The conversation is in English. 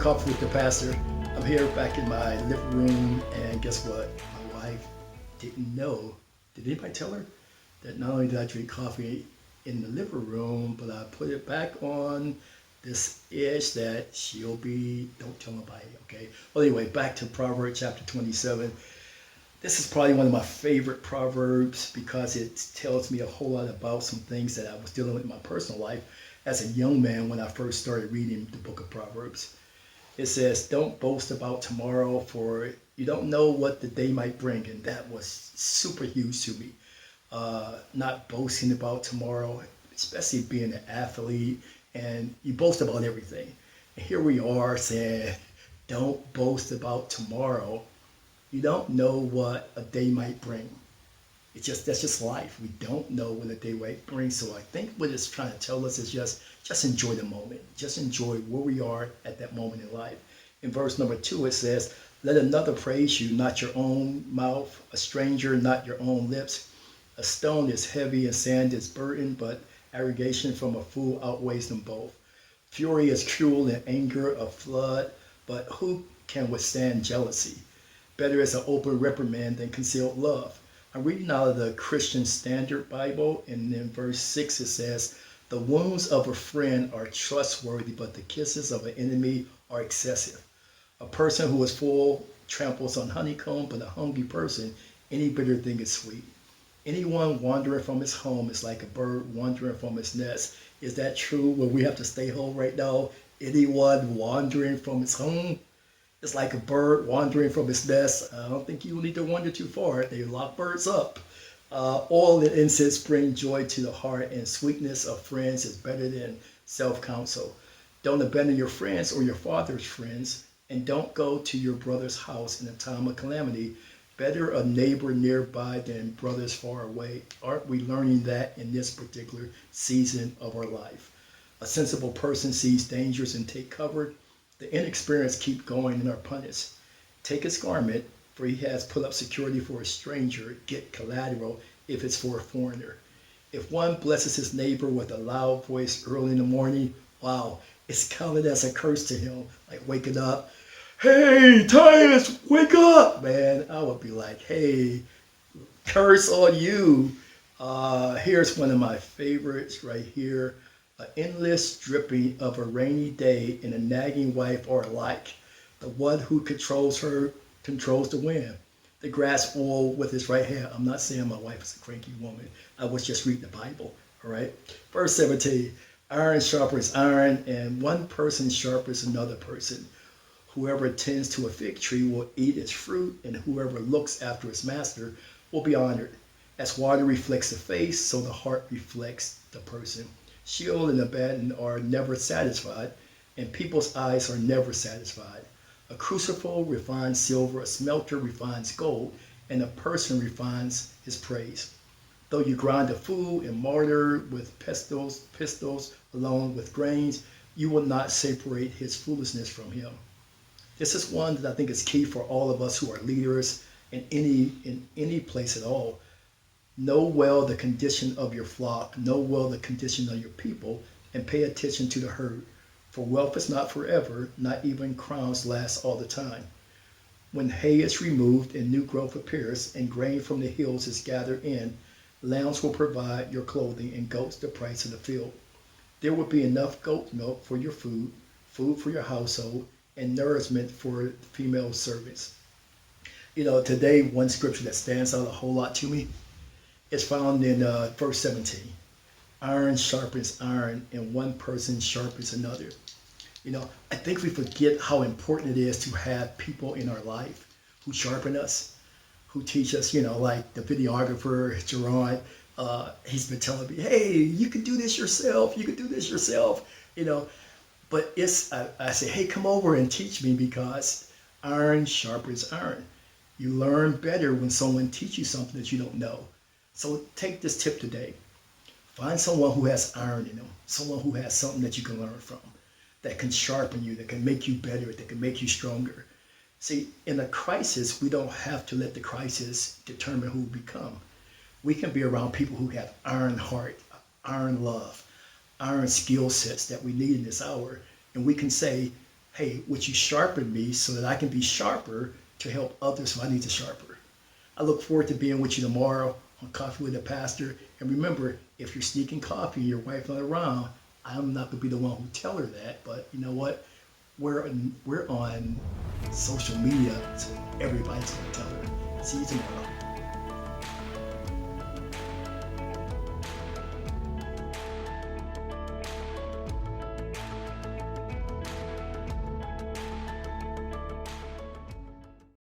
Coffee with the Pastor. I'm here back in my living room, and guess what? My wife didn't know. Did anybody tell her that not only did I drink coffee in the living room, but I put it back on this edge that don't tell nobody, okay? Well, anyway, back to Proverbs chapter 27. This is probably one of my favorite Proverbs because it tells me a whole lot about some things that I was dealing with in my personal life as a young man when I first started reading the book of Proverbs. It says, don't boast about tomorrow, for you don't know what the day might bring. And that was super huge to me. Not boasting about tomorrow, especially being an athlete, and you boast about everything. And here we are saying, don't boast about tomorrow. You don't know what a day might bring. That's just life. We don't know what a day might bring. So I think what it's trying to tell us is just enjoy the moment. Just enjoy where we are at that moment in life. In verse number 2, it says, let another praise you, not your own mouth, a stranger, not your own lips. A stone is heavy and sand is burden, but arrogation from a fool outweighs them both. Fury is cruel and anger a flood, but who can withstand jealousy? Better is an open reprimand than concealed love. I'm reading out of the Christian Standard Bible, and in verse 6 it says, the wounds of a friend are trustworthy, but the kisses of an enemy are excessive. A person who is full tramples on honeycomb, but a hungry person, any bitter thing is sweet. Anyone wandering from his home is like a bird wandering from his nest. Is that true when we have to stay home right now? Anyone wandering from his home? It's like a bird wandering from its nest. I don't think you need to wander too far. They lock birds up. Oil and incense bring joy to the heart, and sweetness of friends is better than self-counsel. Don't abandon your friends or your father's friends, and don't go to your brother's house in a time of calamity. Better a neighbor nearby than brothers far away. Aren't we learning that in this particular season of our life? A sensible person sees dangers and take cover. The inexperienced keep going and are punished. Take his garment, for he has put up security for a stranger. Get collateral if it's for a foreigner. If one blesses his neighbor with a loud voice early in the morning, wow, it's counted as a curse to him, like waking up. Hey, Tyus, wake up, man. I would be like, hey, curse on you. Here's one of my favorites right here. An endless dripping of a rainy day and a nagging wife are alike. The one who controls her controls the wind. The grass oil with his right hand. I'm not saying my wife is a cranky woman. I was just reading the Bible, all right? Verse 17, iron sharpens iron, and one person sharpens another person. Whoever tends to a fig tree will eat its fruit, and whoever looks after its master will be honored. As water reflects the face, so the heart reflects the person. Sheol and Abaddon are never satisfied, and people's eyes are never satisfied. A crucible refines silver, a smelter refines gold, and a person refines his praise. Though you grind a fool and mortar with pistols along with grains, you will not separate his foolishness from him. This is one that I think is key for all of us who are leaders in any place at all. Know well the condition of your flock, know well the condition of your people, and pay attention to the herd. For wealth is not forever, not even crowns last all the time. When hay is removed and new growth appears, and grain from the hills is gathered in, lambs will provide your clothing, and goats the price of the field. There will be enough goat milk for your food for your household, and nourishment for female servants. You know, today one scripture that stands out a whole lot to me is found in verse 17. Iron sharpens iron, and one person sharpens another. You know, I think we forget how important it is to have people in our life who sharpen us, who teach us, you know, like the videographer, Jerron, he's been telling me, hey, you can do this yourself, you know. But I say, hey, come over and teach me, because iron sharpens iron. You learn better when someone teaches you something that you don't know. So take this tip today. Find someone who has iron in them, someone who has something that you can learn from, that can sharpen you, that can make you better, that can make you stronger. See, in a crisis, we don't have to let the crisis determine who we become. We can be around people who have iron heart, iron love, iron skill sets that we need in this hour. And we can say, hey, would you sharpen me so that I can be sharper to help others who I need to sharper? I look forward to being with you tomorrow on Coffee with the Pastor. And remember, if you're sneaking coffee and your wife not around, I'm not going to be the one who tell her that. But you know what? We're on social media, so everybody's going to tell her. See you tomorrow.